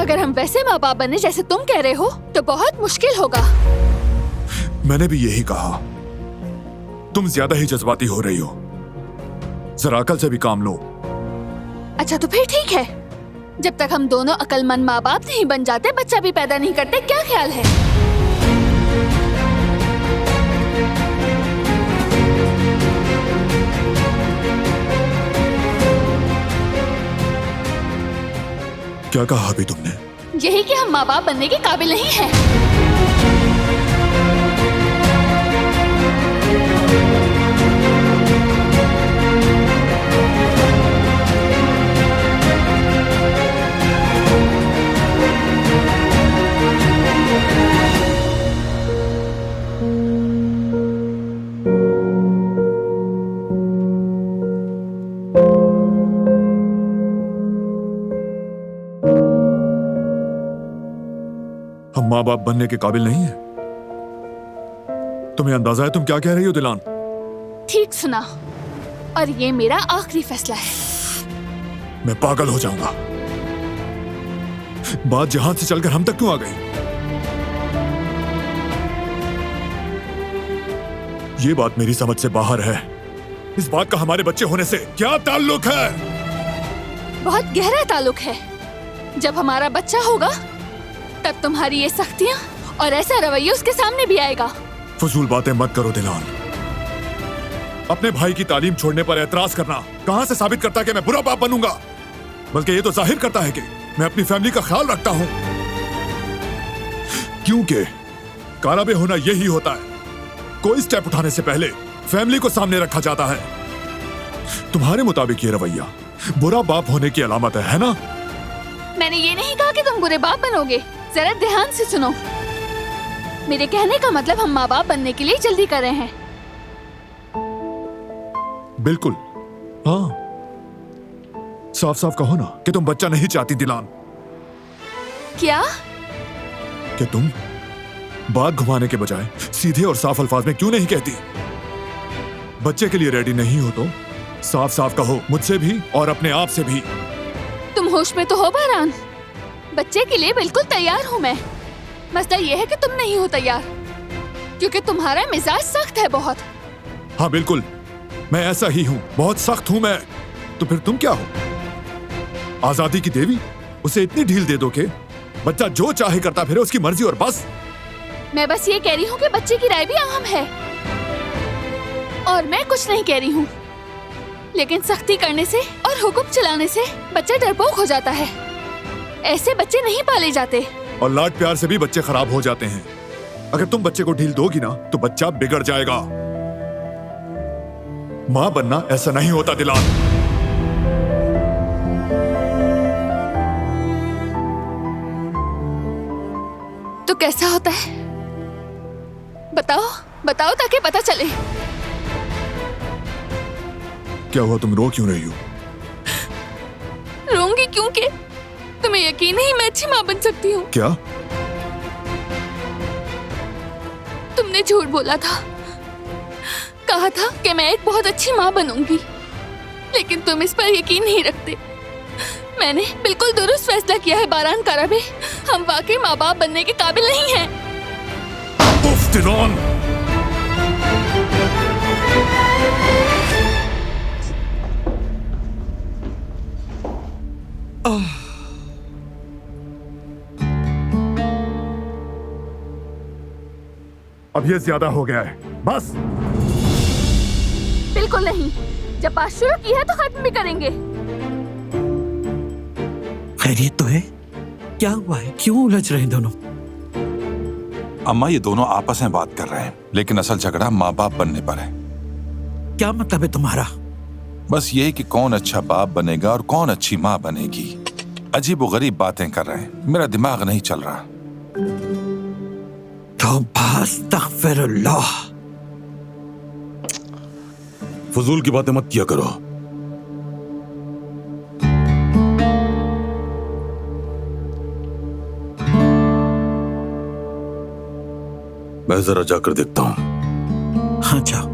अगर हम वैसे माँ बाप बने जैसे तुम कह रहे हो तो बहुत मुश्किल होगा। मैंने भी यही कहा। तुम ज्यादा ही जज्बाती हो रही हो, जरा अकल से भी काम लो। अच्छा तो फिर ठीक है, जब तक हम दोनों अकलमंद माँ बाप नहीं बन जाते, बच्चा भी पैदा नहीं करते, क्या ख्याल है? क्या कहा अभी तुमने? यही कि हम माँ बाप बनने के काबिल नहीं हैं। हम माँ बाप बनने के काबिल नहीं है? तुम्हें अंदाजा है तुम क्या कह रही हो दिलान? ठीक सुना, और ये मेरा आखिरी फैसला है। मैं पागल हो जाऊंगा। बात जहां से चलकर हम तक क्यों आ गई? ये बात मेरी समझ से बाहर है। इस बात का हमारे बच्चे होने से क्या ताल्लुक है? बहुत गहरा ताल्लुक है। जब हमारा बच्चा होगा तब तुम्हारी ये सख्तियां और ऐसा रवैया उसके सामने भी आएगा। फजूल बातें मत करो दिलान। अपने भाई की तालीम छोड़ने पर एतराज करना कहां से साबित करता है कि मैं बुरा बाप बनूंगा? बल्कि ये तो जाहिर करता है कि मैं अपनी फैमिली का ख्याल रखता हूं। क्योंकि काराबे होना यही होता है, कोई स्टेप उठाने से पहले फैमिली को सामने रखा जाता है। तुम्हारे मुताबिक ये रवैया बुरा बाप होने की अलामत है ना? मैंने ये नहीं कहा कि तुम बुरे बाप बनोगे, जरा ध्यान से सुनो। मेरे कहने का मतलब हम माँ बाप बनने के लिए जल्दी कर रहे हैं। बिल्कुल, हाँ। साफ साफ कहो ना कि तुम बच्चा नहीं चाहती दिलान। क्या? कि तुम बात घुमाने के बजाय सीधे और साफ अल्फाज में क्यों नहीं कहती? बच्चे के लिए रेडी नहीं हो तो साफ साफ कहो, मुझसे भी और अपने आप से भी। तुम होश में तो हो बारान? बच्चे के लिए बिल्कुल तैयार हूँ मैं। मसला ये है कि तुम नहीं हो तैयार, क्योंकि तुम्हारा मिजाज सख्त है बहुत। हाँ बिल्कुल, मैं ऐसा ही हूँ, बहुत सख्त हूँ मैं। तो फिर तुम क्या हो? आजादी की देवी? उसे इतनी ढील दे दो कि बच्चा जो चाहे करता फिरे, उसकी मर्जी और बस। मैं बस ये कह रही हूँ कि बच्चे की राय भी अहम है, और मैं कुछ नहीं कह रही हूँ। लेकिन सख्ती करने से और हुक्म चलाने से बच्चा डरपोक हो जाता है। ऐसे बच्चे नहीं पाले जाते। और लाड प्यार से भी बच्चे खराब हो जाते हैं। अगर तुम बच्चे को ढील दोगी ना तो बच्चा बिगड़ जाएगा। मां बनना ऐसा नहीं होता दिलान। तो कैसा होता है? बताओ बताओ ताकि पता चले। क्या हुआ, तुम रो क्यों रही हो? रोऊंगी क्योंकि तुम्हें यकीन नहीं मैं अच्छी माँ बन सकती हूँ। क्या? तुमने झूठ बोला था, कहा था कि मैं एक बहुत अच्छी माँ बनूंगी, लेकिन तुम इस पर यकीन नहीं रखते। मैंने बिल्कुल दुरुस्त फैसला किया है बारान काराबे, हम वाकई माँ बाप बनने के काबिल नहीं हैं। उफ दिलान! अब ये ज्यादा हो गया है, बस। बिल्कुल नहीं, जब बात शुरू की है तो खत्म भी करेंगे। खैरियत तो है? क्या हुआ है, क्यों उलझ रहे हैं दोनों? अम्मा, ये दोनों आपस में बात कर रहे हैं, लेकिन असल झगड़ा माँ बाप बनने पर है। क्या मतलब है तुम्हारा? बस यही कि कौन अच्छा बाप बनेगा और कौन अच्छी माँ बनेगी। अजीब व गरीब बातें कर रहे हैं, मेरा दिमाग नहीं चल रहा। अस्तग़फिरुल्लाह। फजूल की बातें मत किया करो। मैं जरा जाकर देखता हूँ। हाँ जाओ।